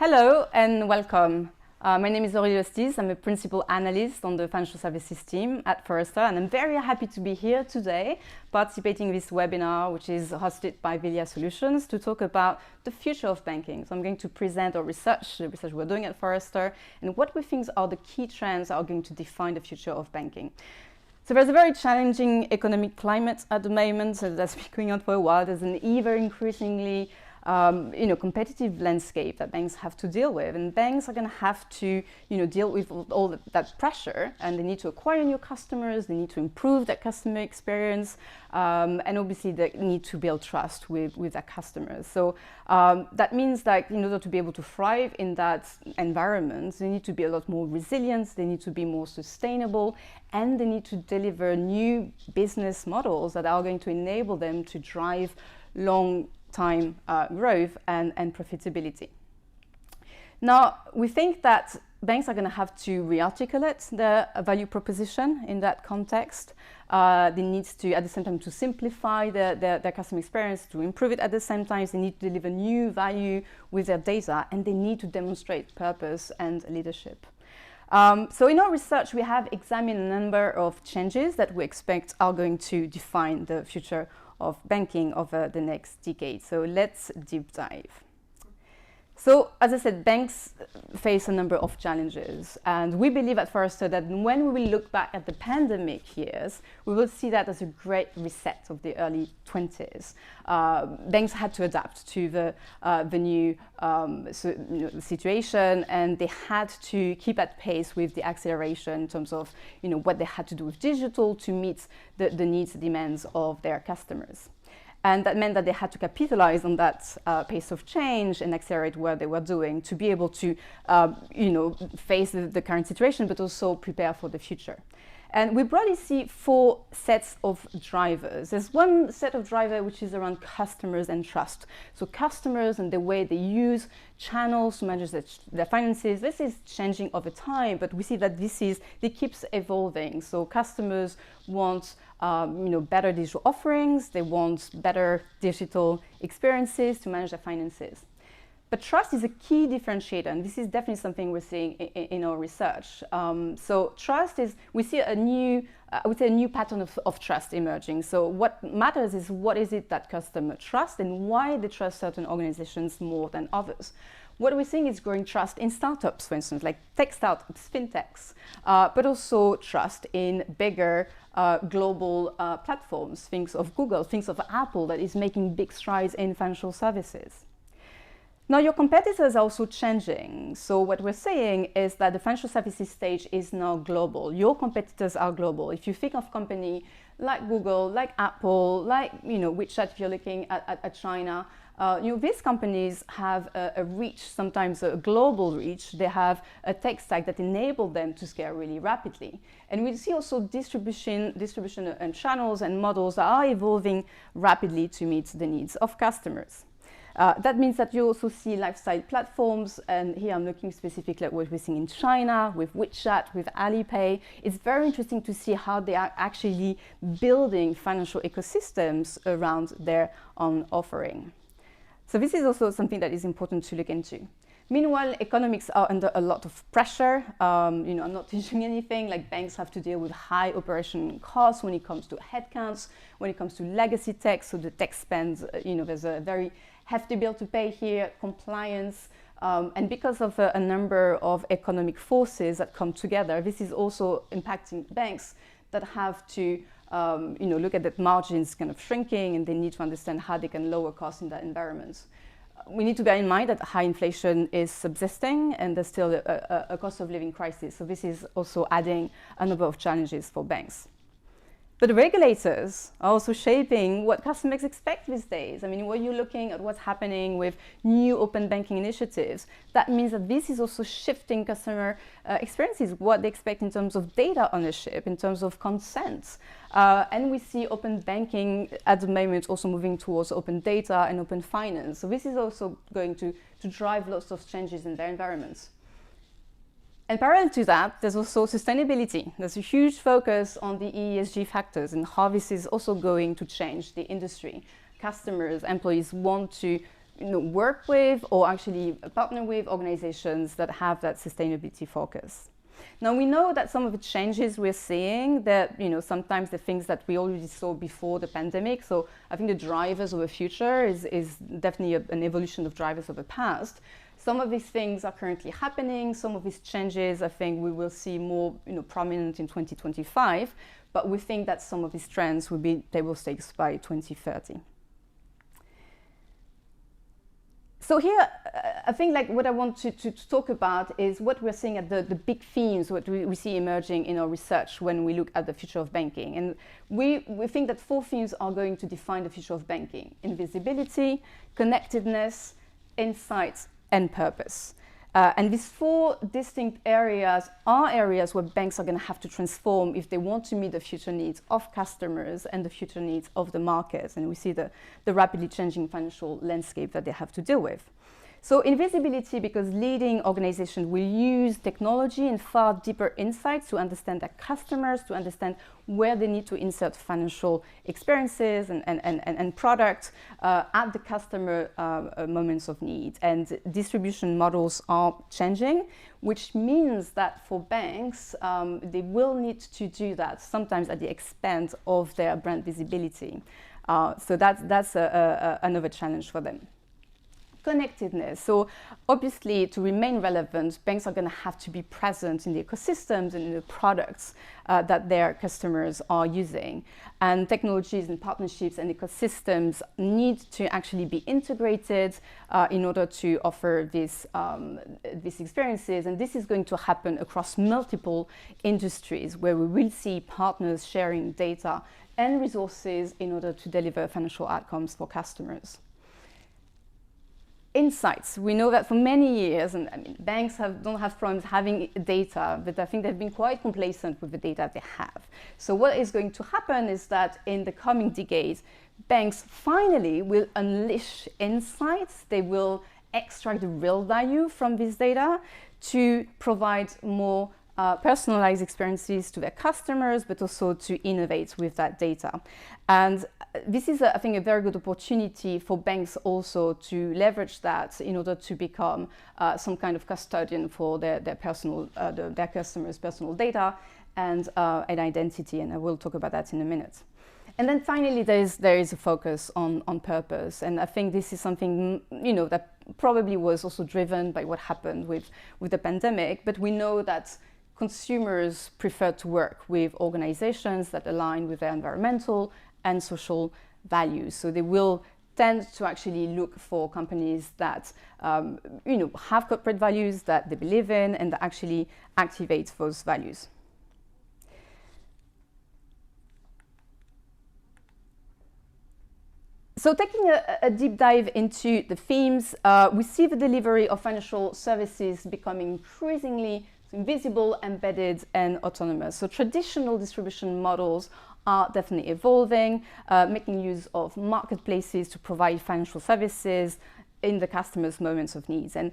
Hello and welcome. My name is Aurélie L'Hostis. I'm a principal analyst on the financial services team at Forrester, and I'm very happy to be here today participating in this webinar, which is hosted by Vilja Solutions, to talk about the future of banking. So I'm going to present our research, the research we're doing at Forrester, and what we think are the key trends that are going to define the future of banking. So there's a very challenging economic climate at the moment, so that's been going on for a while. There's an ever increasingly competitive landscape that banks have to deal with, and banks are going to have to, deal with all that pressure, and they need to acquire new customers, they need to improve that customer experience, and obviously they need to build trust with their customers. So that means that in order to be able to thrive in that environment, they need to be a lot more resilient, they need to be more sustainable, and they need to deliver new business models that are going to enable them to drive long-time growth and profitability. Now, we think that banks are going to have to re-articulate their value proposition in that context. They need to, at the same time, to simplify their customer experience, to improve it at the same time. They need to deliver new value with their data, and they need to demonstrate purpose and leadership. So in our research, we have examined a number of changes that we expect are going to define the future of banking over the next decade. So let's deep dive. So as I said, banks face a number of challenges, and we believe at Forrester that when we will look back at the pandemic years, we will see that as a great reset of the early 20s. Banks had to adapt to the new situation, and they had to keep at pace with the acceleration in terms of what they had to do with digital to meet the needs, demands of their customers. And that meant that they had to capitalize on that pace of change and accelerate what they were doing to be able to, face the current situation, but also prepare for the future. And we broadly see four sets of drivers. There's one set of driver which is around customers and trust. So customers and the way they use channels to manage their finances, this is changing over time, but we see that it keeps evolving. So customers want better digital offerings, they want better digital experiences to manage their finances. But trust is a key differentiator, and this is definitely something we're seeing in our research. So trust is, we see a new pattern of trust emerging. So what matters is what is it that customers trust and why they trust certain organizations more than others. What we're seeing is growing trust in startups, for instance, like tech startups, fintechs, but also trust in bigger global platforms. Think of Google, think of Apple that is making big strides in financial services. Now, your competitors are also changing. So what we're saying is that the financial services stage is now global. Your competitors are global. If you think of company like Google, like Apple, like WeChat, if you're looking at China, these companies have a reach, sometimes a global reach. They have a tech stack that enables them to scale really rapidly. And we see also distribution and channels and models that are evolving rapidly to meet the needs of customers. That means that you also see lifestyle platforms, and here I'm looking specifically at what we're seeing in China with WeChat, with Alipay. It's very interesting to see how they are actually building financial ecosystems around their own offering. So this is also something that is important to look into. Meanwhile, economics are under a lot of pressure. I'm not teaching anything, like banks have to deal with high operation costs when it comes to headcounts, when it comes to legacy tech, so the tech spend, there's a very hefty bill to pay here, compliance, and because of a number of economic forces that come together, this is also impacting banks that have to look at that margins kind of shrinking, and they need to understand how they can lower costs in that environment. We need to bear in mind that high inflation is subsisting, and there's still a cost of living crisis. So this is also adding a number of challenges for banks. But the regulators are also shaping what customers expect these days. I mean, when you're looking at what's happening with new open banking initiatives, that means that this is also shifting customer experiences, what they expect in terms of data ownership, in terms of consent. And we see open banking at the moment also moving towards open data and open finance. So this is also going to drive lots of changes in their environments. And parallel to that, there's also sustainability. There's a huge focus on the ESG factors and how this is also going to change the industry. Customers, employees want to work with or actually partner with organizations that have that sustainability focus. Now we know that some of the changes we're seeing, that sometimes the things that we already saw before the pandemic. So I think the drivers of the future is definitely an evolution of drivers of the past. Some of these things are currently happening. Some of these changes, I think, we will see more prominent in 2025. But we think that some of these trends will be table stakes by 2030. So here, I think what I want to talk about is what we're seeing at the big themes, what we see emerging in our research when we look at the future of banking. And we think that 4 themes are going to define the future of banking: invisibility, connectedness, insights, and purpose. And these 4 distinct areas are areas where banks are going to have to transform if they want to meet the future needs of customers and the future needs of the markets. And we see the rapidly changing financial landscape that they have to deal with. So invisibility, because leading organizations will use technology and far deeper insights to understand their customers, to understand where they need to insert financial experiences and products at the customer moments of need. And distribution models are changing, which means that for banks, they will need to do that, sometimes at the expense of their brand visibility. So that's another challenge for them. Connectedness. So obviously, to remain relevant, banks are going to have to be present in the ecosystems and in the products that their customers are using. And technologies and partnerships and ecosystems need to actually be integrated in order to offer these experiences. And this is going to happen across multiple industries, where we will see partners sharing data and resources in order to deliver financial outcomes for customers. Insights. We know that for many years, and banks don't have problems having data, but I think they've been quite complacent with the data they have. So what is going to happen is that in the coming decades, banks finally will unleash insights. They will extract the real value from this data to provide more personalized experiences to their customers, but also to innovate with that data. And this is, I think, a very good opportunity for banks also to leverage that in order to become some kind of custodian for their customers' personal data and identity. And I will talk about that in a minute. And then finally, there is a focus on purpose. And I think this is something, that probably was also driven by what happened with the pandemic. But we know that consumers prefer to work with organizations that align with their environmental and social values. So they will tend to actually look for companies that have corporate values that they believe in and that actually activate those values. So taking a deep dive into the themes, we see the delivery of financial services becoming increasingly invisible, embedded, and autonomous. So traditional distribution models are definitely evolving, making use of marketplaces to provide financial services in the customer's moments of needs. And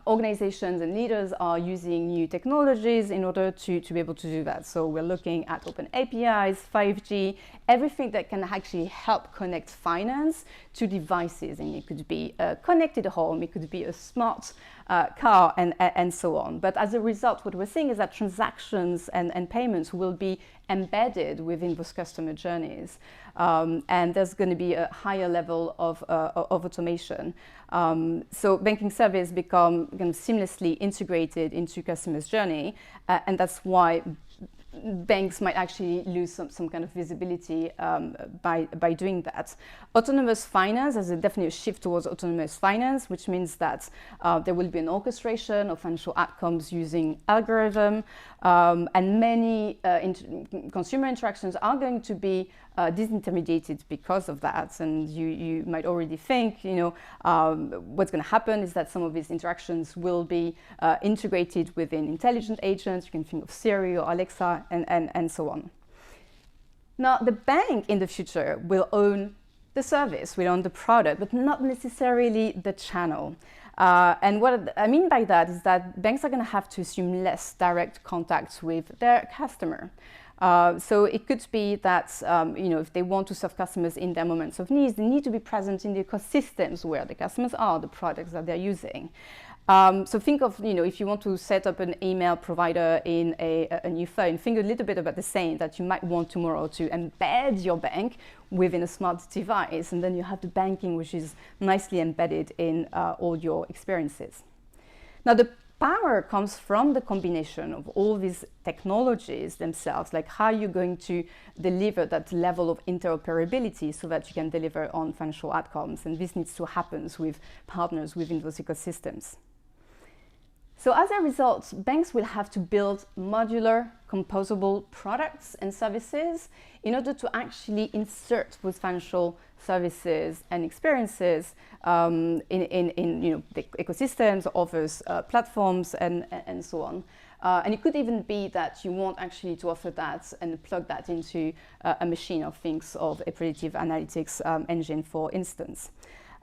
organizations and leaders are using new technologies in order to be able to do that. So we're looking at open APIs, 5G, everything that can actually help connect finance to devices. And it could be a connected home, it could be a smart car, and so on. But as a result, what we're seeing is that transactions and payments will be embedded within those customer journeys. And there's going to be a higher level of automation. So banking services become kind of seamlessly integrated into customers' journey. And that's why banks might actually lose some kind of visibility by doing that. Autonomous finance has definitely a shift towards autonomous finance, which means that there will be an orchestration of financial outcomes using algorithm, and many consumer interactions are going to be disintermediated because of that. And you might already think, what's going to happen is that some of these interactions will be integrated within intelligent agents. You can think of Siri or Alexa and so on. Now, the bank in the future will own the service, will own the product, but not necessarily the channel. And what I mean by that is that banks are going to have to assume less direct contact with their customer. So it could be that if they want to serve customers in their moments of needs, they need to be present in the ecosystems where the customers are, the products that they're using. So think of, if you want to set up an email provider in a new phone, think a little bit about the same that you might want tomorrow to embed your bank within a smart device, and then you have the banking which is nicely embedded in all your experiences. Now, the power comes from the combination of all these technologies themselves, like how you're going to deliver that level of interoperability so that you can deliver on financial outcomes. And this needs to happen with partners within those ecosystems. So as a result, banks will have to build modular, composable products and services in order to actually insert those financial services and experiences in the ecosystems, offers, platforms, and so on. And it could even be that you want actually to offer that and plug that into a machine or thinks of a predictive analytics engine, for instance.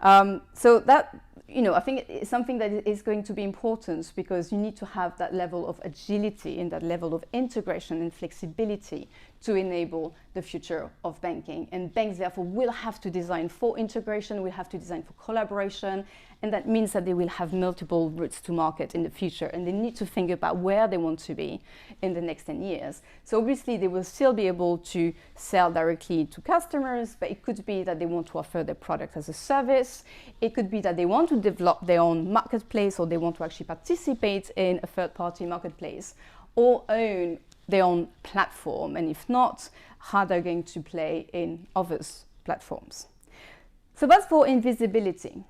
So that, I think it's something that is going to be important because you need to have that level of agility and that level of integration and flexibility to enable the future of banking. And banks, therefore, will have to design for integration, will have to design for collaboration, and that means that they will have multiple routes to market in the future, and they need to think about where they want to be in the next 10 years. So obviously, they will still be able to sell directly to customers, but it could be that they want to offer their product as a service. It could be that they want to develop their own marketplace, or they want to actually participate in a third-party marketplace, or own their own platform, and if not, how they're going to play in others' platforms. So that's for invisibility.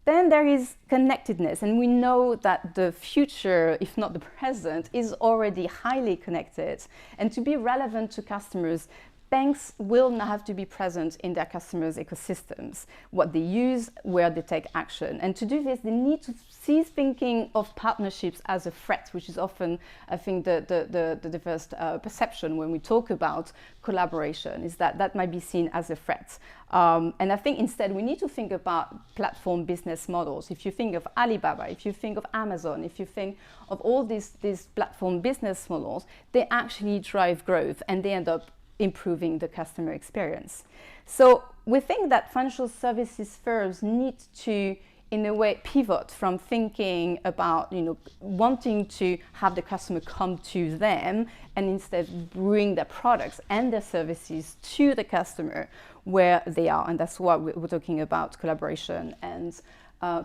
Then there is connectedness, and we know that the future, if not the present, is already highly connected. And to be relevant to customers, banks will now have to be present in their customers' ecosystems, what they use, where they take action. And to do this, they need to cease thinking of partnerships as a threat, which is often, I think, the first perception when we talk about collaboration, is that might be seen as a threat. And I think instead we need to think about platform business models. If you think of Alibaba, if you think of Amazon, if you think of all these platform business models, they actually drive growth and they end up improving the customer experience. So we think that financial services firms need to, in a way, pivot from thinking about, wanting to have the customer come to them and instead bring their products and their services to the customer where they are. And that's why we're talking about collaboration and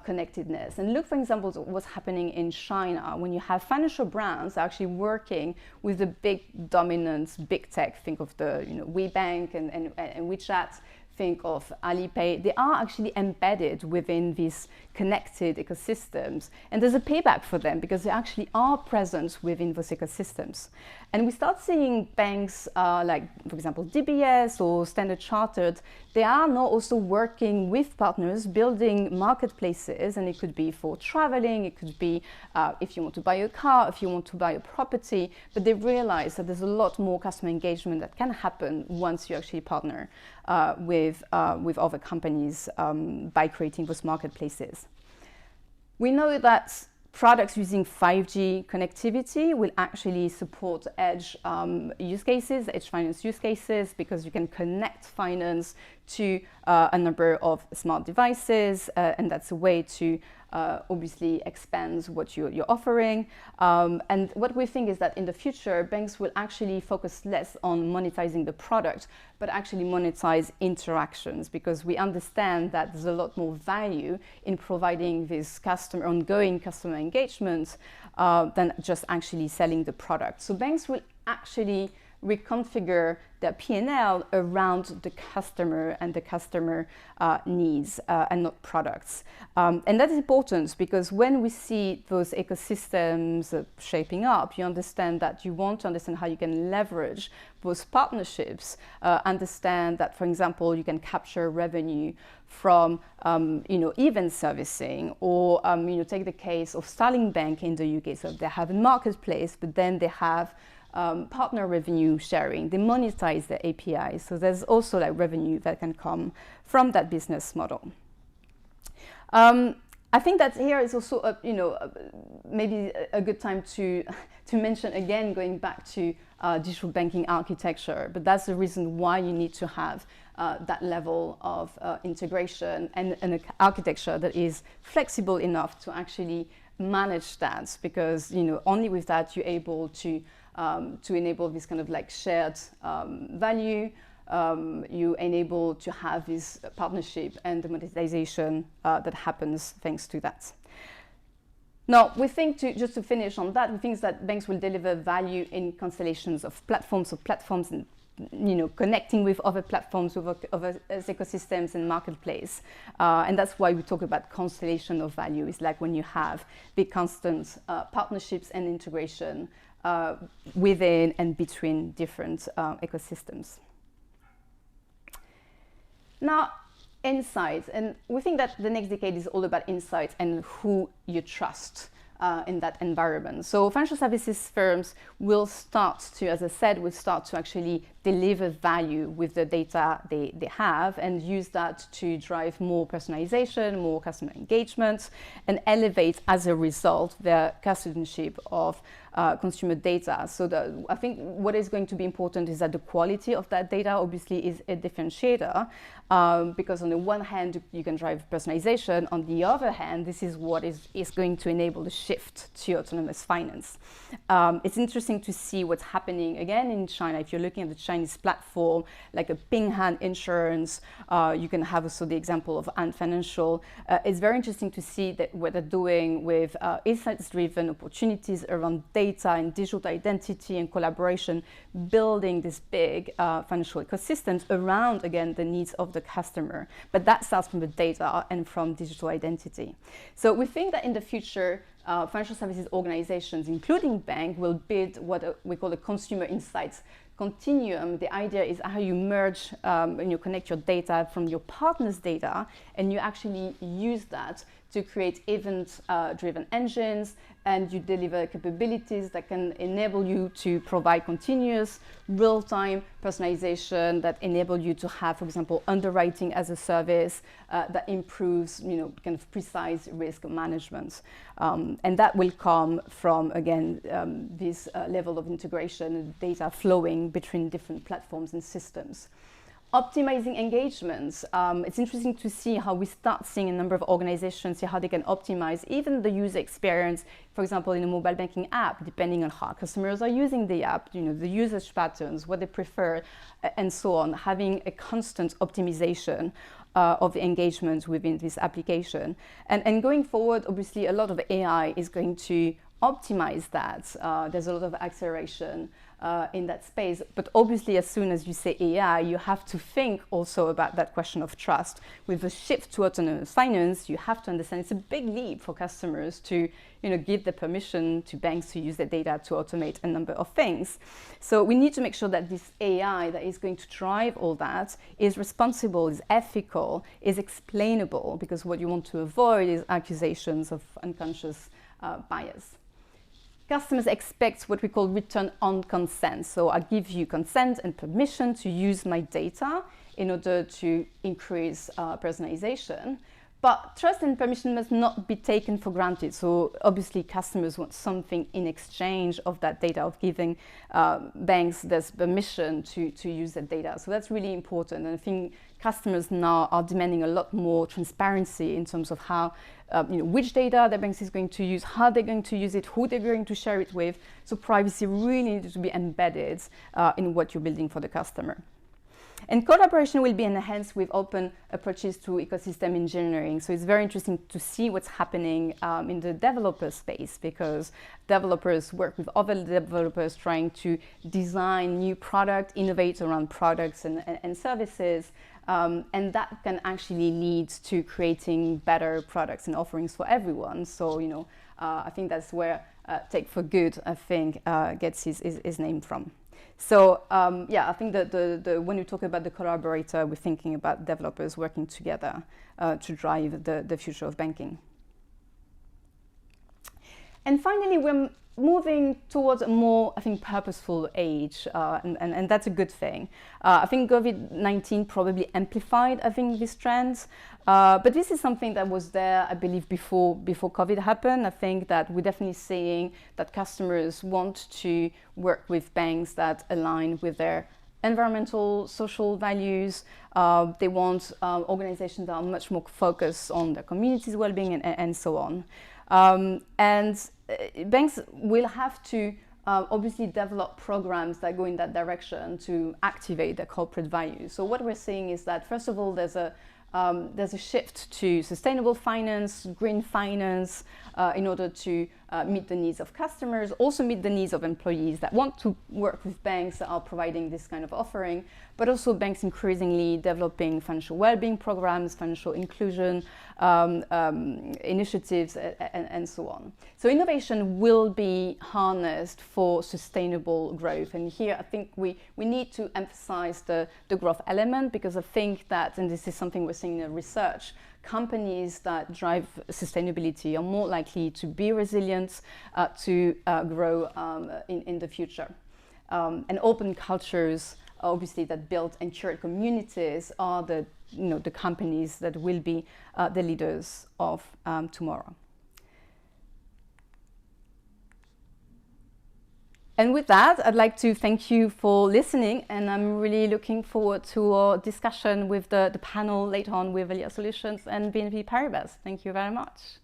connectedness. And look, for example, what's happening in China when you have financial brands actually working with the big dominant big tech. Think of the WeBank and WeChat. Think of Alipay. They are actually embedded within these connected ecosystems, and there's a payback for them because they actually are present within those ecosystems. And we start seeing banks like, for example, DBS or Standard Chartered, they are now also working with partners, building marketplaces, and it could be for traveling, it could be if you want to buy a car, if you want to buy a property, but they realize that there's a lot more customer engagement that can happen once you actually partner with other companies by creating those marketplaces. We know that products using 5G connectivity will actually support edge use cases, edge finance use cases, because you can connect finance to a number of smart devices, and that's a way to obviously expand what you're offering. And what we think is that in the future, banks will actually focus less on monetizing the product, but actually monetize interactions, because we understand that there's a lot more value in providing this ongoing customer engagement than just actually selling the product. So banks will actually reconfigure their P&L around the customer and the customer needs and not products. And that is important because when we see those ecosystems shaping up, you understand that you want to understand how you can leverage those partnerships, understand that, for example, you can capture revenue from event servicing, or take the case of Starling Bank in the UK. So they have a marketplace, but then they have partner revenue sharing. They monetize the API. So there's also revenue that can come from that business model. I think that here is also, maybe a good time to mention again, going back to digital banking architecture. But that's the reason why you need to have that level of integration and an architecture that is flexible enough to actually manage that. Because only with that you're able to enable this kind of like shared value. You enable to have this partnership and the monetization that happens thanks to that. Now, we think just to finish on that, we think that banks will deliver value in constellations of platforms, and connecting with other platforms, with other ecosystems and marketplace. And that's why we talk about constellation of value. It's like when you have big constant partnerships and integration within and between different ecosystems. Now, insights, and we think that the next decade is all about insights and who you trust in that environment. So financial services firms will start to, as I said, actually deliver value with the data they have and use that to drive more personalization, more customer engagement, and elevate as a result their custodianship of consumer data. So I think what is going to be important is that the quality of that data obviously is a differentiator, because on the one hand you can drive personalization, on the other hand this is what is going to enable the shift to autonomous finance. It's interesting to see what's happening again in China. If you're looking at the Chinese platform like a Pinghan Insurance, you can have also the example of Ant Financial. It's very interesting to see that what they're doing with insights-driven opportunities around data and digital identity and collaboration, building this big financial ecosystems around, again, the needs of the customer. But that starts from the data and from digital identity. So we think that in the future, financial services organizations, including bank, will build what we call a consumer insights continuum. The idea is how you merge and you connect your data from your partner's data, and you actually use that to create event-driven engines, and you deliver capabilities that can enable you to provide continuous real-time personalization that enable you to have, for example, underwriting as a service that improves, kind of precise risk management. And that will come from, again, this level of integration, data flowing between different platforms and systems. Optimizing engagements. It's interesting to see how we start seeing a number of organizations see how they can optimize even the user experience, for example, in a mobile banking app, depending on how customers are using the app, the usage patterns, what they prefer, and so on, having a constant optimization of the engagement within this application. And going forward, obviously, a lot of AI is going to optimize that. There's a lot of acceleration in that space. But obviously, as soon as you say AI, you have to think also about that question of trust. With the shift to autonomous finance, you have to understand it's a big leap for customers to give the permission to banks to use their data to automate a number of things. So we need to make sure that this AI that is going to drive all that is responsible, is ethical, is explainable, because what you want to avoid is accusations of unconscious bias. Customers expect what we call return on consent. So I give you consent and permission to use my data in order to increase personalization. But trust and permission must not be taken for granted. So obviously customers want something in exchange of that data, of giving banks this permission to use that data. So that's really important. And I think customers now are demanding a lot more transparency in terms of how, which data the banks is going to use, how they're going to use it, who they're going to share it with. So privacy really needs to be embedded in what you're building for the customer. And collaboration will be enhanced with open approaches to ecosystem engineering. So it's very interesting to see what's happening in the developer space, because developers work with other developers trying to design new products, innovate around products and services. And that can actually lead to creating better products and offerings for everyone. So, I think that's where Take for Good, gets his name from. So I think that when you talk about the collaborator, we're thinking about developers working together to drive the future of banking. And finally, we're moving towards a more, I think, purposeful age, and that's a good thing. I think COVID-19 probably amplified, I think, these trends, but this is something that was there, I believe, before COVID happened. I think that we're definitely seeing that customers want to work with banks that align with their environmental, social values. They want organizations that are much more focused on their community's well-being and so on. And banks will have to obviously develop programs that go in that direction to activate their corporate values. So what we're seeing is that, first of all, there's a shift to sustainable finance, green finance, in order to meet the needs of customers, also meet the needs of employees that want to work with banks that are providing this kind of offering, but also banks increasingly developing financial well-being programs, financial inclusion initiatives, and so on. So innovation will be harnessed for sustainable growth. And here I think we need to emphasize the growth element, because I think that, and this is something we're seeing in research, companies that drive sustainability are more likely to be resilient, to grow in the future. And open cultures, obviously, that build and curate communities are the companies that will be the leaders of tomorrow. And with that, I'd like to thank you for listening, and I'm really looking forward to our discussion with the panel later on with Vilja Solutions and BNP Paribas. Thank you very much.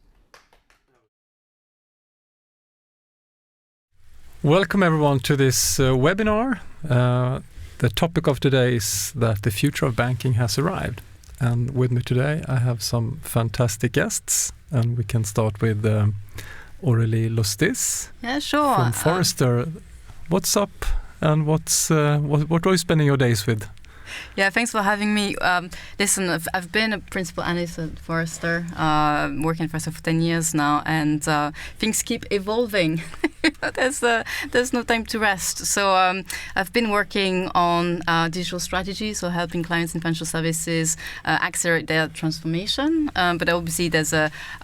Welcome everyone to this webinar. The topic of today is that the future of banking has arrived. And with me today, I have some fantastic guests, and we can start with Aurélie L'Hostis. Yeah, sure. From Forrester. What's up, and what are you spending your days with? Yeah, thanks for having me. Listen, I've been a principal analyst at Forrester, working at Forrester for 10 years now, and things keep evolving. There's no time to rest. So I've been working on digital strategy, so helping clients in financial services accelerate their transformation. But obviously there's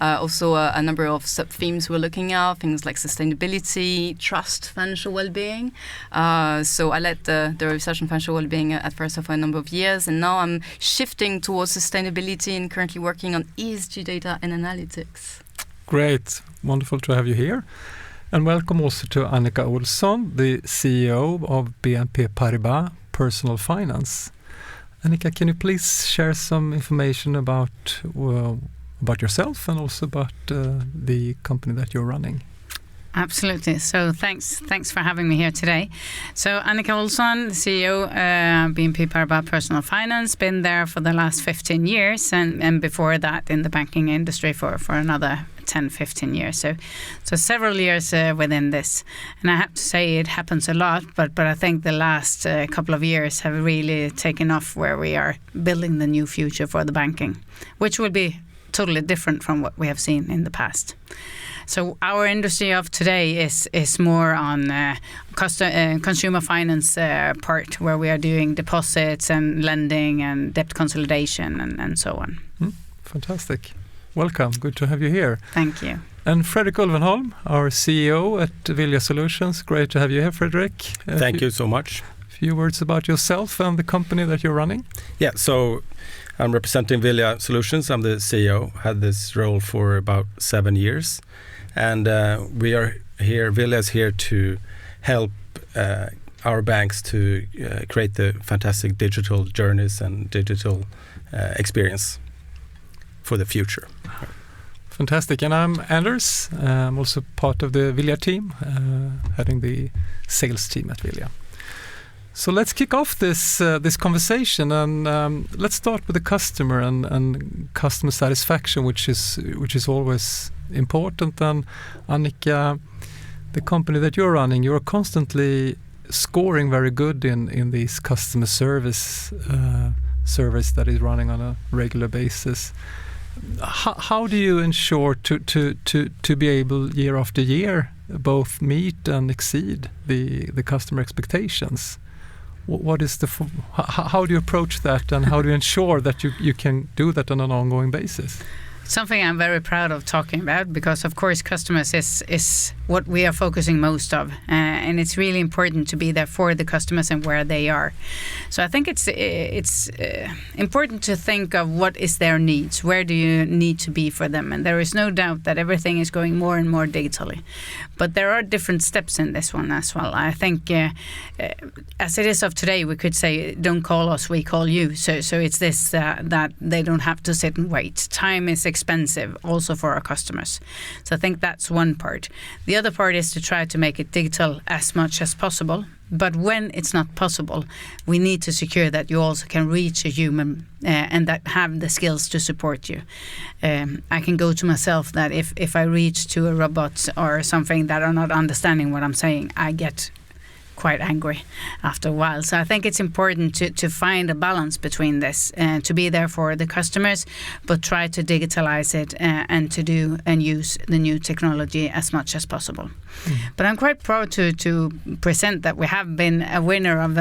also a number of sub-themes we're looking at, things like sustainability, trust, financial well-being. So I led the research on financial well-being at Forrester for a number of years, and now I'm shifting towards sustainability and currently working on ESG data and analytics. Great, wonderful to have you here. And welcome also to Annika Olsson, the CEO of BNP Paribas Personal Finance. Annika, can you please share some information about yourself and also about the company that you're running? Absolutely. So thanks for having me here today. So Annika Olsson, the CEO, BNP Paribas Personal Finance, been there for the last 15 years, and before that in the banking industry for another 10, 15 years. So several years within this. And I have to say it happens a lot, but I think the last couple of years have really taken off, where we are building the new future for the banking, which will be totally different from what we have seen in the past. So our industry of today is more on consumer finance part, where we are doing deposits and lending and debt consolidation and so on. Fantastic. Welcome. Good to have you here. Thank you. And Fredrik Ulvenholm, our CEO at Vilja Solutions. Great to have you here, Fredrik. Thank you so much. A few words about yourself and the company that you're running. Yeah, so I'm representing Vilja Solutions. I'm the CEO. Had this role for about 7 years. And we are here, Vilja is here to help our banks to create the fantastic digital journeys and digital experience for the future. Fantastic. And I'm Anders. I'm also part of the Vilja team, heading the sales team at Vilja. So let's kick off this conversation, and let's start with the customer and customer satisfaction, which is always important. And Annika, the company that you're running, you're constantly scoring very good in these customer service surveys that is running on a regular basis. How do you ensure to be able year after year both meet and exceed the customer expectations? What is how do you approach that, and how do you ensure that you can do that on an ongoing basis? something I'm very proud of talking about, because of course customers is what we are focusing most of, and it's really important to be there for the customers and where they are. So I think it's important to think of what is their needs, where do you need to be for them, and there is no doubt that everything is going more and more digitally, but there are different steps in this one as well. I think as it is of today, we could say don't call us, we call you. So it's this that they don't have to sit and wait. Time is expensive also for our customers. So I think that's one part. The other part is to try to make it digital as much as possible. But when it's not possible, we need to secure that you also can reach a human and that have the skills to support you. I can go to myself that if I reach to a robot or something that are not understanding what I'm saying, I get quite angry after a while. So I think it's important to find a balance between this, to be there for the customers, but try to digitalize it and to do and use the new technology as much as possible. But I'm quite proud to present that we have been a winner of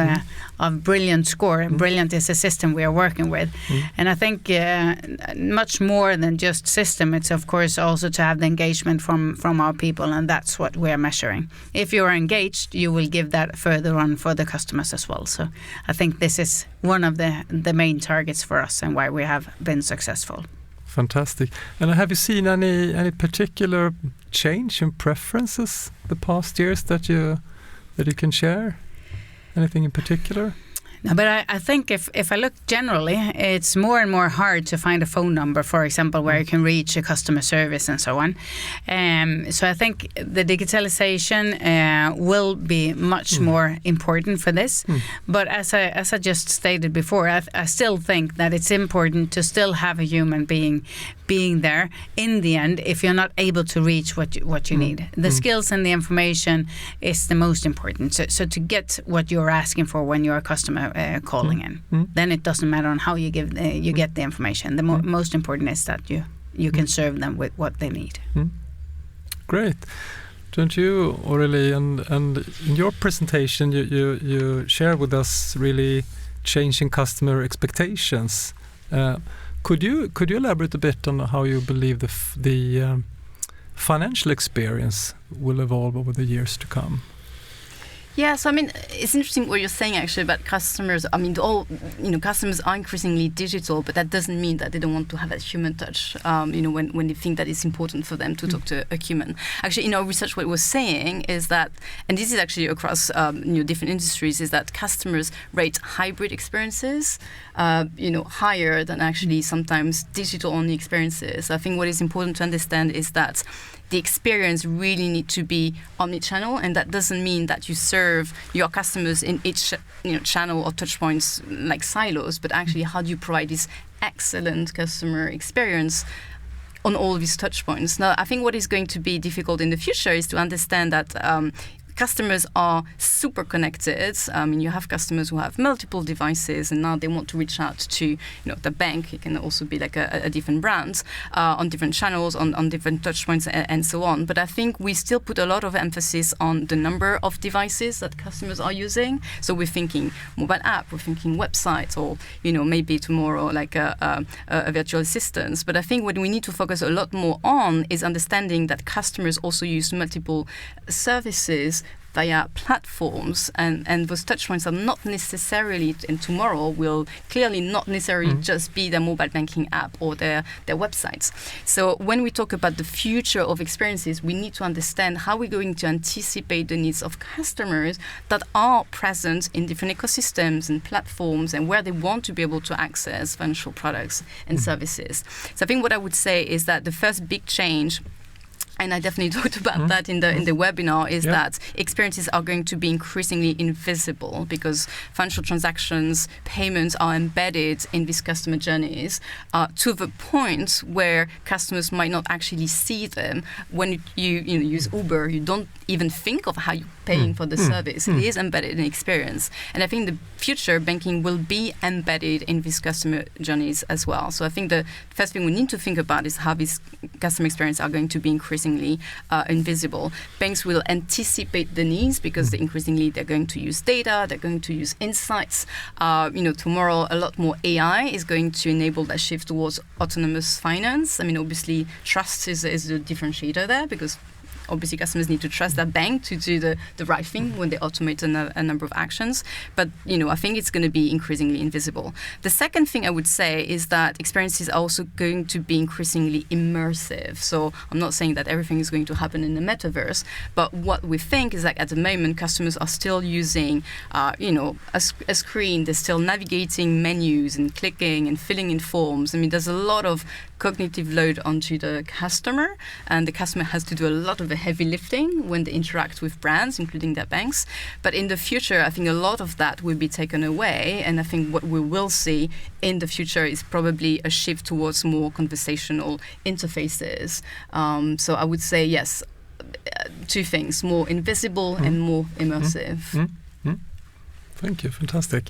Brilliant score. Brilliant is a system we are working with. And I think much more than just system, it's of course also to have the engagement from our people, and that's what we are measuring. If you are engaged, you will give that further on for the customers as well. So I think this is one of the main targets for us and why we have been successful. Fantastic. And have you seen any particular change in preferences the past years that you can share? Anything in particular? No, but I think if I look generally, it's more and more hard to find a phone number, for example, where you can reach a customer service and so on. So I think the digitalization will be much more important for this. But as I just stated before, I still think that it's important to still have a human being there in the end if you're not able to reach what you need. The skills and the information is the most important. So to get what you're asking for when you're a customer calling in, then it doesn't matter on how you get the information. The most important is that you can serve them with what they need. Great. Don't you, Aurélie? And in your presentation, you share with us really changing customer expectations. Could you elaborate a bit on how you believe the financial experience will evolve over the years to come? Yeah, so I mean, it's interesting what you're saying actually about customers. I mean, customers are increasingly digital, but that doesn't mean that they don't want to have that human touch. When they think that it's important for them to talk to a human. Actually, in our research, what we're saying is that, and this is actually across different industries, is that customers rate hybrid experiences, higher than actually sometimes digital-only experiences. I think what is important to understand is that the experience really need to be omni-channel, and that doesn't mean that you serve your customers in each channel or touch points like silos, but actually how do you provide this excellent customer experience on all these touch points. Now, I think what is going to be difficult in the future is to understand that customers are super connected. You have customers who have multiple devices, and now they want to reach out to the bank. It can also be like a different brand on different channels, on different touch points, and so on. But I think we still put a lot of emphasis on the number of devices that customers are using. So we're thinking mobile app, we're thinking website, or maybe tomorrow like a virtual assistant. But I think what we need to focus a lot more on is understanding that customers also use multiple services via platforms, and those touchpoints are not necessarily, and tomorrow will clearly not necessarily just be their mobile banking app or their websites. So when we talk about the future of experiences, we need to understand how we're going to anticipate the needs of customers that are present in different ecosystems and platforms and where they want to be able to access financial products and services. So I think what I would say is that the first big change, and I definitely talked about that in the webinar, is that experiences are going to be increasingly invisible because financial transactions, payments are embedded in these customer journeys to the point where customers might not actually see them. When you use Uber, you don't even think of how you're paying for the service. It is embedded in experience. And I think the future banking will be embedded in these customer journeys as well. So I think the first thing we need to think about is how these customer experiences are going to be increasingly increasingly invisible. Banks will anticipate the needs because increasingly they're going to use data, they're going to use insights. Tomorrow a lot more AI is going to enable that shift towards autonomous finance. I mean, obviously trust is the differentiator there, because obviously customers need to trust that bank to do the right thing when they automate a number of actions. But, I think it's going to be increasingly invisible. The second thing I would say is that experiences are also going to be increasingly immersive. So I'm not saying that everything is going to happen in the metaverse, but what we think is that at the moment, customers are still using, a screen. They're still navigating menus and clicking and filling in forms. I mean, there's a lot of cognitive load onto the customer, and the customer has to do a lot of the heavy lifting when they interact with brands, including their banks. But in the future, I think a lot of that will be taken away, and I think what we will see in the future is probably a shift towards more conversational interfaces. So I would say yes, two things: more invisible and more immersive. Thank you, fantastic.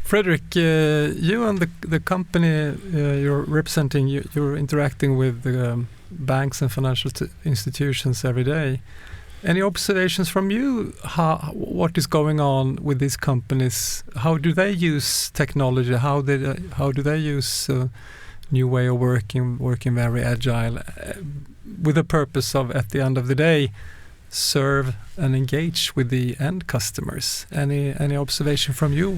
Fredrik, you and the company you're representing, you're interacting with banks and financial institutions every day. Any observations from you? What is going on with these companies? How do they use technology? How do they use new way of working very agile, with the purpose of, at the end of the day, serve and engage with the end customers? Any observation from you?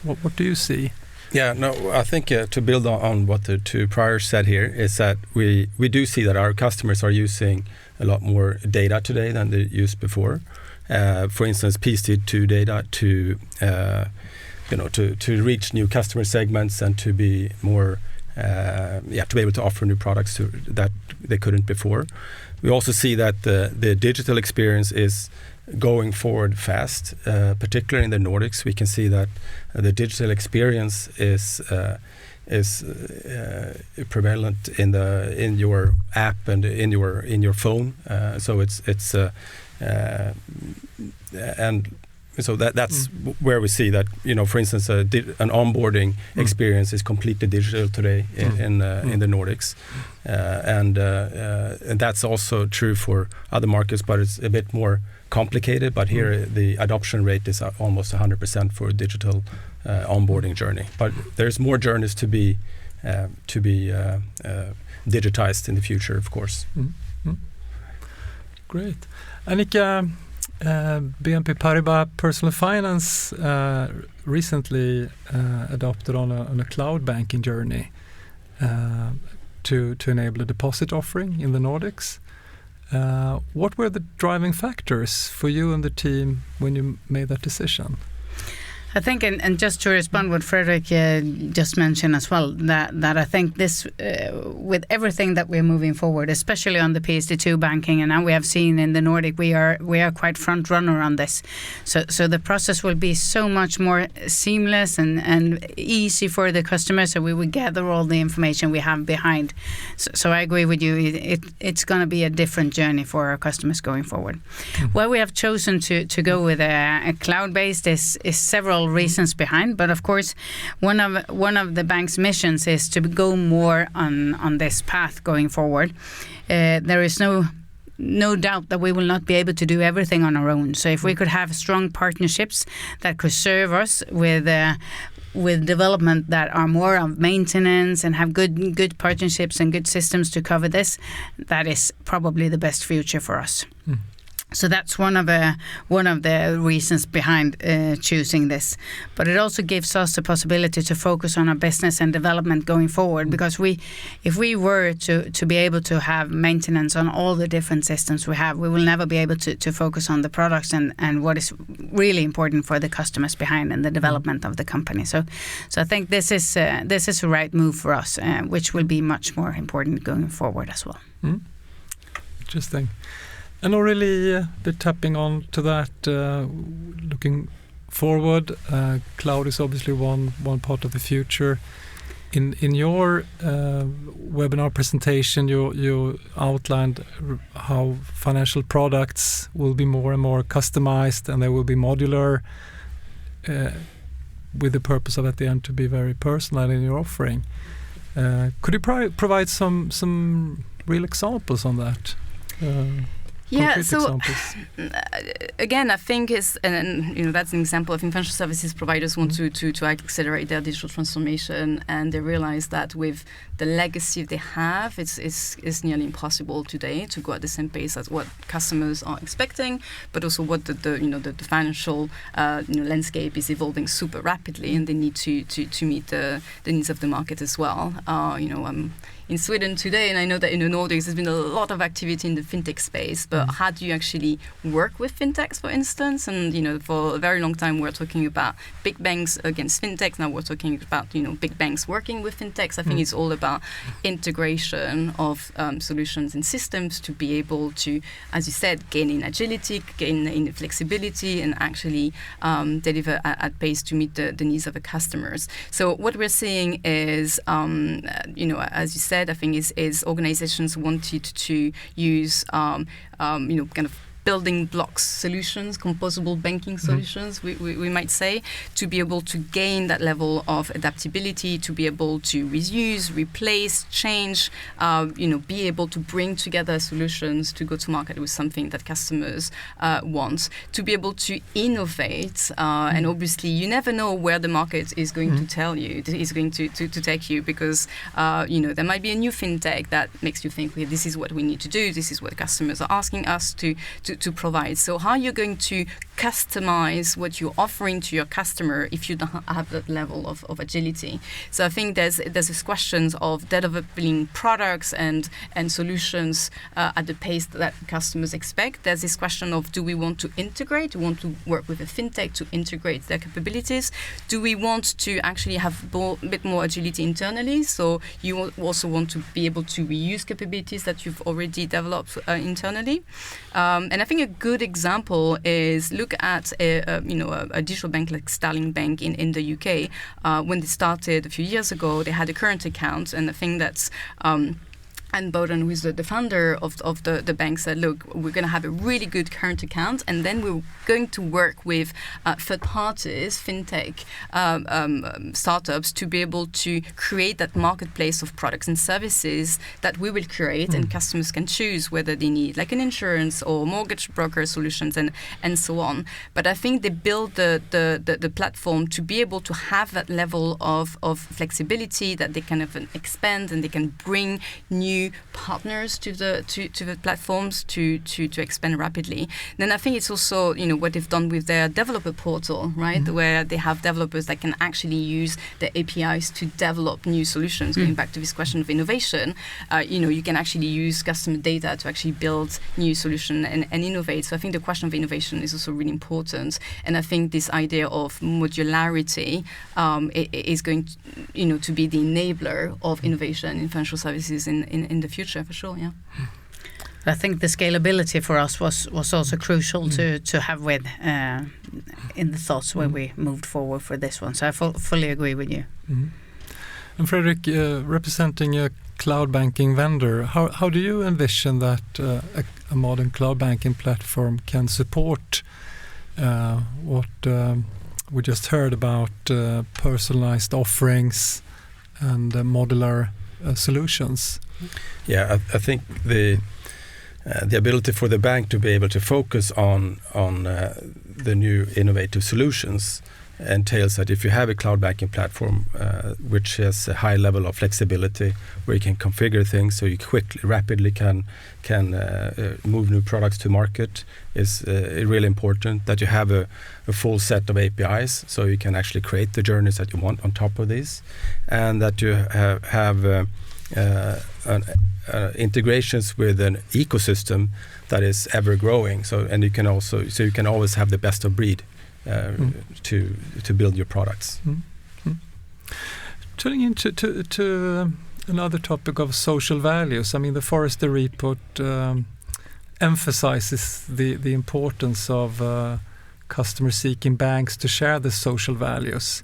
What do you see? Yeah, no, I think to build on what the two prior said here is that we do see that our customers are using a lot more data today than they used before. For instance, PSD2 data to reach new customer segments and to be more to be able to offer new products that they couldn't before. We also see that the digital experience is going forward fast, particularly in the Nordics. We can see that the digital experience is prevalent in your app and in your phone. So that's where we see that, for instance, an onboarding experience is completely digital today in the Nordics, and that's also true for other markets, but it's a bit more complicated. But here the adoption rate is almost 100% for a digital onboarding journey. But there's more journeys to be digitized in the future, of course. Great. Annika, BNP Paribas Personal Finance recently adopted on a cloud banking journey to enable a deposit offering in the Nordics. What were the driving factors for you and the team when you made that decision? I think, and just to respond what Fredrik just mentioned as well, that I think this, with everything that we're moving forward, especially on the PSD2 banking, and now we have seen in the Nordic, we are quite front runner on this. So the process will be so much more seamless and easy for the customer. So we will gather all the information we have behind. So I agree with you. It's going to be a different journey for our customers going forward. Why we have chosen to go with a cloud-based is several reasons behind, but of course one of the bank's missions is to go more on this path going forward. There is no doubt that we will not be able to do everything on our own. So if we could have strong partnerships that could serve us with development that are more of maintenance and have good partnerships and good systems to cover this, that is probably the best future for us. So that's one of the reasons behind choosing this. But it also gives us the possibility to focus on our business and development going forward, because if we were to be able to have maintenance on all the different systems we have, we will never be able to focus on the products and what is really important for the customers behind and the development of the company. So I think this is a right move for us, which will be much more important going forward as well. Interesting. And Aurélie, a bit tapping on to that, looking forward, cloud is obviously one part of the future. In your webinar presentation, you outlined how financial products will be more and more customized, and they will be modular, with the purpose of at the end to be very personal in your offering. Could you provide some real examples on that? Yeah, so examples? Again, I think that's an example of financial services providers want to accelerate their digital transformation, and they realize that with the legacy they have, it's nearly impossible today to go at the same pace as what customers are expecting, but also what the financial landscape is evolving super rapidly, and they need to meet the needs of the market as well. In Sweden today, and I know that in the Nordics there's been a lot of activity in the fintech space, but how do you actually work with fintechs, for instance? And for a very long time we're talking about big banks against fintechs. Now we're talking about big banks working with fintechs. I think it's all about integration of solutions and systems to be able to, as you said, gain in agility, gain in flexibility, and actually deliver at pace to meet the needs of the customers. So what we're seeing is, as you said, I think is organizations wanted to use kind of building blocks solutions, composable banking solutions, we might say, to be able to gain that level of adaptability, to be able to reuse, replace, change, be able to bring together solutions to go to market with something that customers want, to be able to innovate. And obviously, you never know where the market is going to tell you, is going to take you, because, there might be a new fintech that makes you think, well, this is what we need to do, this is what customers are asking us to provide. So how are you going to customize what you're offering to your customer if you don't have that level of agility? So I think there's this questions of developing products and solutions at the pace that customers expect. There's this question of, do we want to integrate? Do we want to work with a fintech to integrate their capabilities? Do we want to actually have a bit more agility internally? So you also want to be able to reuse capabilities that you've already developed internally. And I think a good example is look at a digital bank like Starling Bank in the UK. When they started a few years ago, they had a current account, and I think that's Anne Bowden, who is the founder of the bank, said, look, we're going to have a really good current account, and then we're going to work with third parties, fintech startups, to be able to create that marketplace of products and services that we will create, and customers can choose whether they need like an insurance or mortgage broker solutions and so on. But I think they build the platform to be able to have that level of flexibility, that they can expand and they can bring new partners to the platforms to expand rapidly. Then I think it's also what they've done with their developer portal, right, where they have developers that can actually use the APIs to develop new solutions. Going back to this question of innovation, you can actually use customer data to actually build new solution and innovate. So I think the question of innovation is also really important, and I think this idea of modularity is going to be the enabler of innovation in financial services in the future, for sure. Yeah. I think the scalability for us was also crucial to have with in the thoughts when we moved forward for this one. So I fully agree with you. And Fredrik, representing a cloud banking vendor, how do you envision that a modern cloud banking platform can support what we just heard about, personalized offerings and modular solutions? Yeah, I think the ability for the bank to be able to focus on the new innovative solutions entails that if you have a cloud banking platform which has a high level of flexibility, where you can configure things so you rapidly can move new products to market, is really important. That you have a full set of APIs so you can actually create the journeys that you want on top of this, and that you have integrations with an ecosystem that is ever growing. So you can always have the best of breed to build your products. Turning into another topic of social values, I mean, the Forrester report emphasizes the importance of customer-seeking banks to share the social values.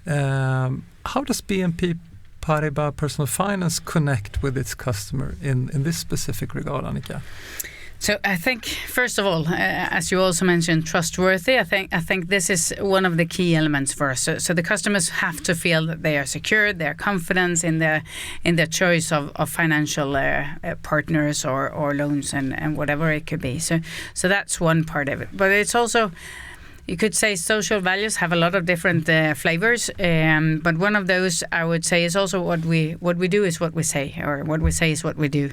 How does BNP Paribas Personal Finance connect with its customer in this specific regard, Annika? So I think, first of all, as you also mentioned, trustworthy. I think this is one of the key elements for us. So the customers have to feel that they are secure, their confidence in their choice of financial partners or loans and whatever it could be. So that's one part of it. But it's also, you could say, social values have a lot of different flavors, but one of those I would say is also what we do is what we say, or what we say is what we do.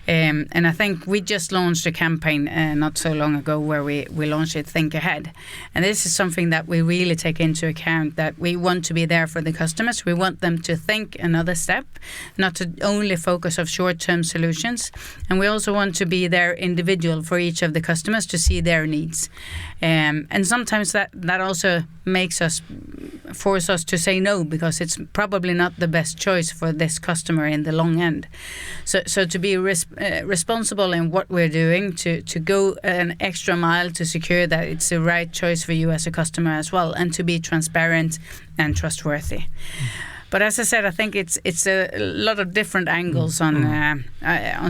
And I think we just launched a campaign not so long ago where we launched it, Think Ahead. And this is something that we really take into account, that we want to be there for the customers. We want them to think another step, not to only focus on short-term solutions. And we also want to be there individual for each of the customers to see their needs. And sometimes that also force us to say no, because it's probably not the best choice for this customer in the long end. So to be responsible in what we're doing, to go an extra mile to secure that it's the right choice for you as a customer as well, and to be transparent and trustworthy. But as I said, I think it's a lot of different angles on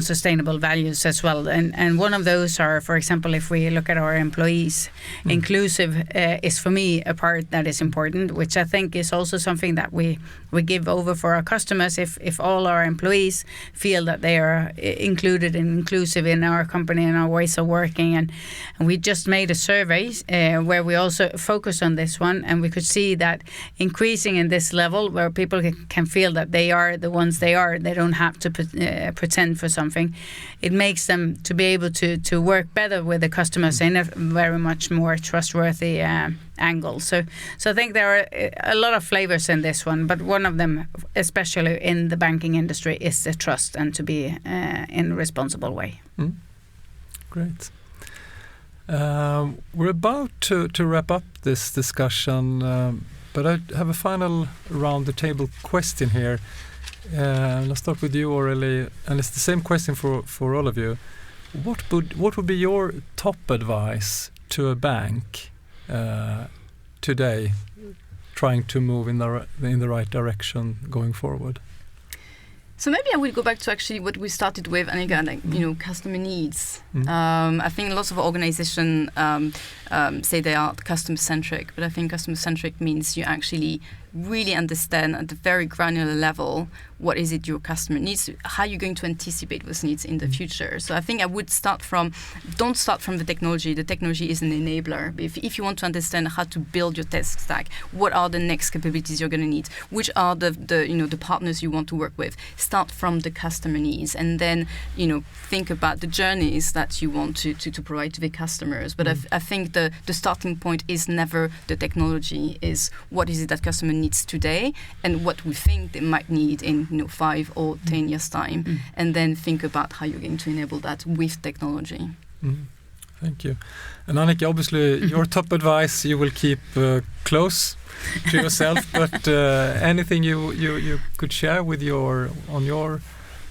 sustainable values as well. And one of those are, for example, if we look at our employees, inclusive is for me a part that is important, which I think is also something that we give over for our customers. If all our employees feel that they are included and inclusive in our company and our ways of working, and we just made a survey where we also focus on this one, and we could see that increasing in this level where people can feel that they are the ones they are, they don't have to pretend for something. It makes them to be able to work better with the customers in a very much more trustworthy angle. So I think there are a lot of flavors in this one, but one of them, especially in the banking industry, is the trust and to be in a responsible way. Great. We're about to wrap up this discussion, but I have a final round the table question here. Let's start with you, Aurélie, and it's the same question for all of you. What would be your top advice to a bank today, trying to move in the right direction going forward? So maybe I will go back to actually what we started with, Annika, like, customer needs. I think lots of organizations say they are customer-centric, but I think customer-centric means you actually really understand at the very granular level what is it your customer needs, how you're going to anticipate those needs in the future. So I think I would don't start from the technology. The technology is an enabler. But if you want to understand how to build your tech stack, what are the next capabilities you're going to need, which are the partners you want to work with, start from the customer needs, and then think about the journeys that you want to provide to the customers. But I think the starting point is never the technology, is what is it that customer needs today and what we think they might need in 5 or 10 years time, and then think about how you're going to enable that with technology. Thank you. And Annika, obviously your top advice you will keep close to yourself, but anything you could share with your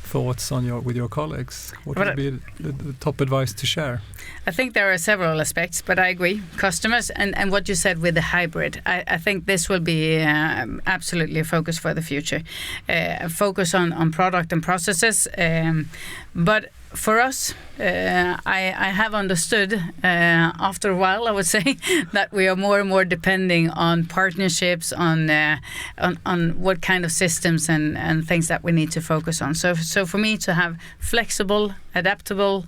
thoughts with your colleagues? What would be the top advice to share? I think there are several aspects, but I agree. Customers and what you said with the hybrid, I think this will be absolutely a focus for the future. A focus on product and processes, but for us, I have understood after a while, I would say, that we are more and more depending on partnerships, on what kind of systems and things that we need to focus on. So for me to have flexible, adaptable,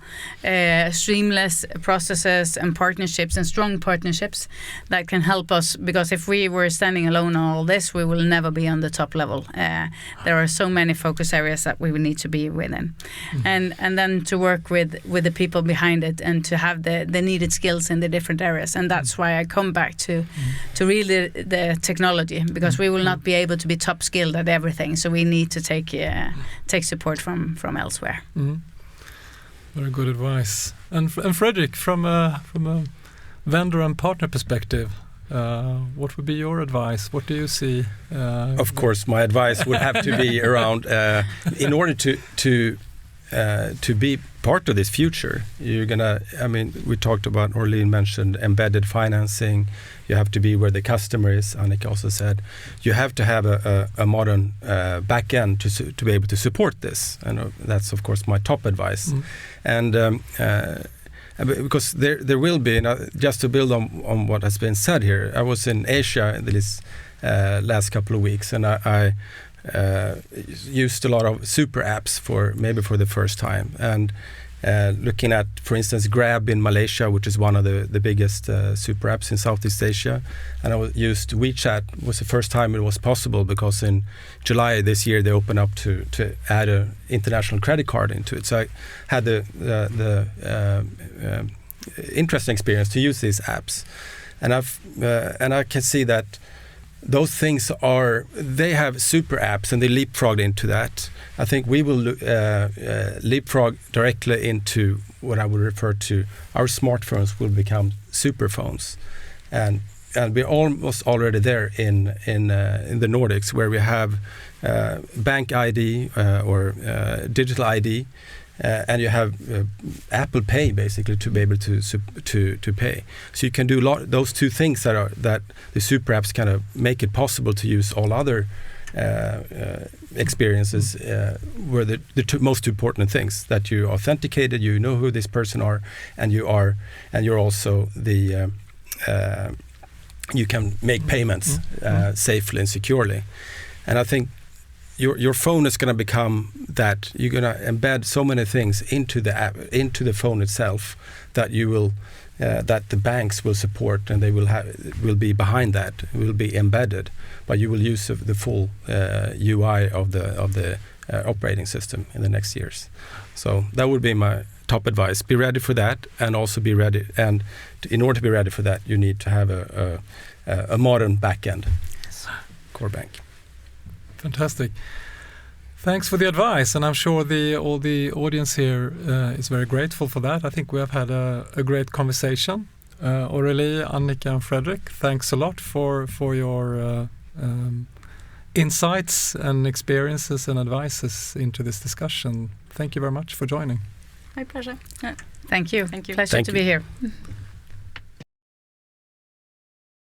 seamless processes and partnerships and strong partnerships that can help us, because if we were standing alone on all this, we will never be on the top level. There are so many focus areas that we would need to be within, and then to work with the people behind it and to have the needed skills in the different areas. And that's why I come back to really the technology, because we will not be able to be top skilled at everything. So we need to take support from elsewhere. Very good advice. And Fredrik, from a vendor and partner perspective, what would be your advice? What do you see? Of course, my advice would have to be around in order to be part of this future. We talked about, Aurélie mentioned embedded financing. You have to be where the customer is. Annika also said you have to have a modern back end to be able to support this. And that's of course my top advice. And because there will be, just to build on what has been said here, I was in Asia this last couple of weeks, and I used a lot of super apps for the first time, and looking at, for instance, Grab in Malaysia, which is one of the biggest super apps in Southeast Asia, and I used WeChat. Was the first time it was possible, because in July this year they opened up to add an international credit card into it. So I had the interesting experience to use these apps, and I can see that those things they have super apps and they leapfrogged into that. I think we will leapfrog directly into what I would refer to, our smartphones will become super phones, and we're almost already there in the Nordics, where we have bank ID or digital ID, and you have Apple Pay basically to be able to pay. So you can do those two things that the super apps kind of make it possible to use all other experiences, were the most important things, that you authenticated, you know who this person are, and you're also you can make payments safely and securely. And I think your phone is going to become that. You're going to embed so many things into the app, into the phone itself, that you will that the banks will support, and they will be behind that, will be embedded, but you will use the full UI of the operating system in the next years. So that would be my top advice. Be ready for that, and also be ready. And in order to be ready for that, you need to have a modern backend, core bank. Fantastic. Thanks for the advice, and I'm sure all the audience here is very grateful for that. I think we have had a great conversation. Aurélie, Annika, and Fredrik, thanks a lot for your insights and experiences and advices into this discussion. Thank you very much for joining. My pleasure. Yeah. Thank you. Thank you. Pleasure to be here.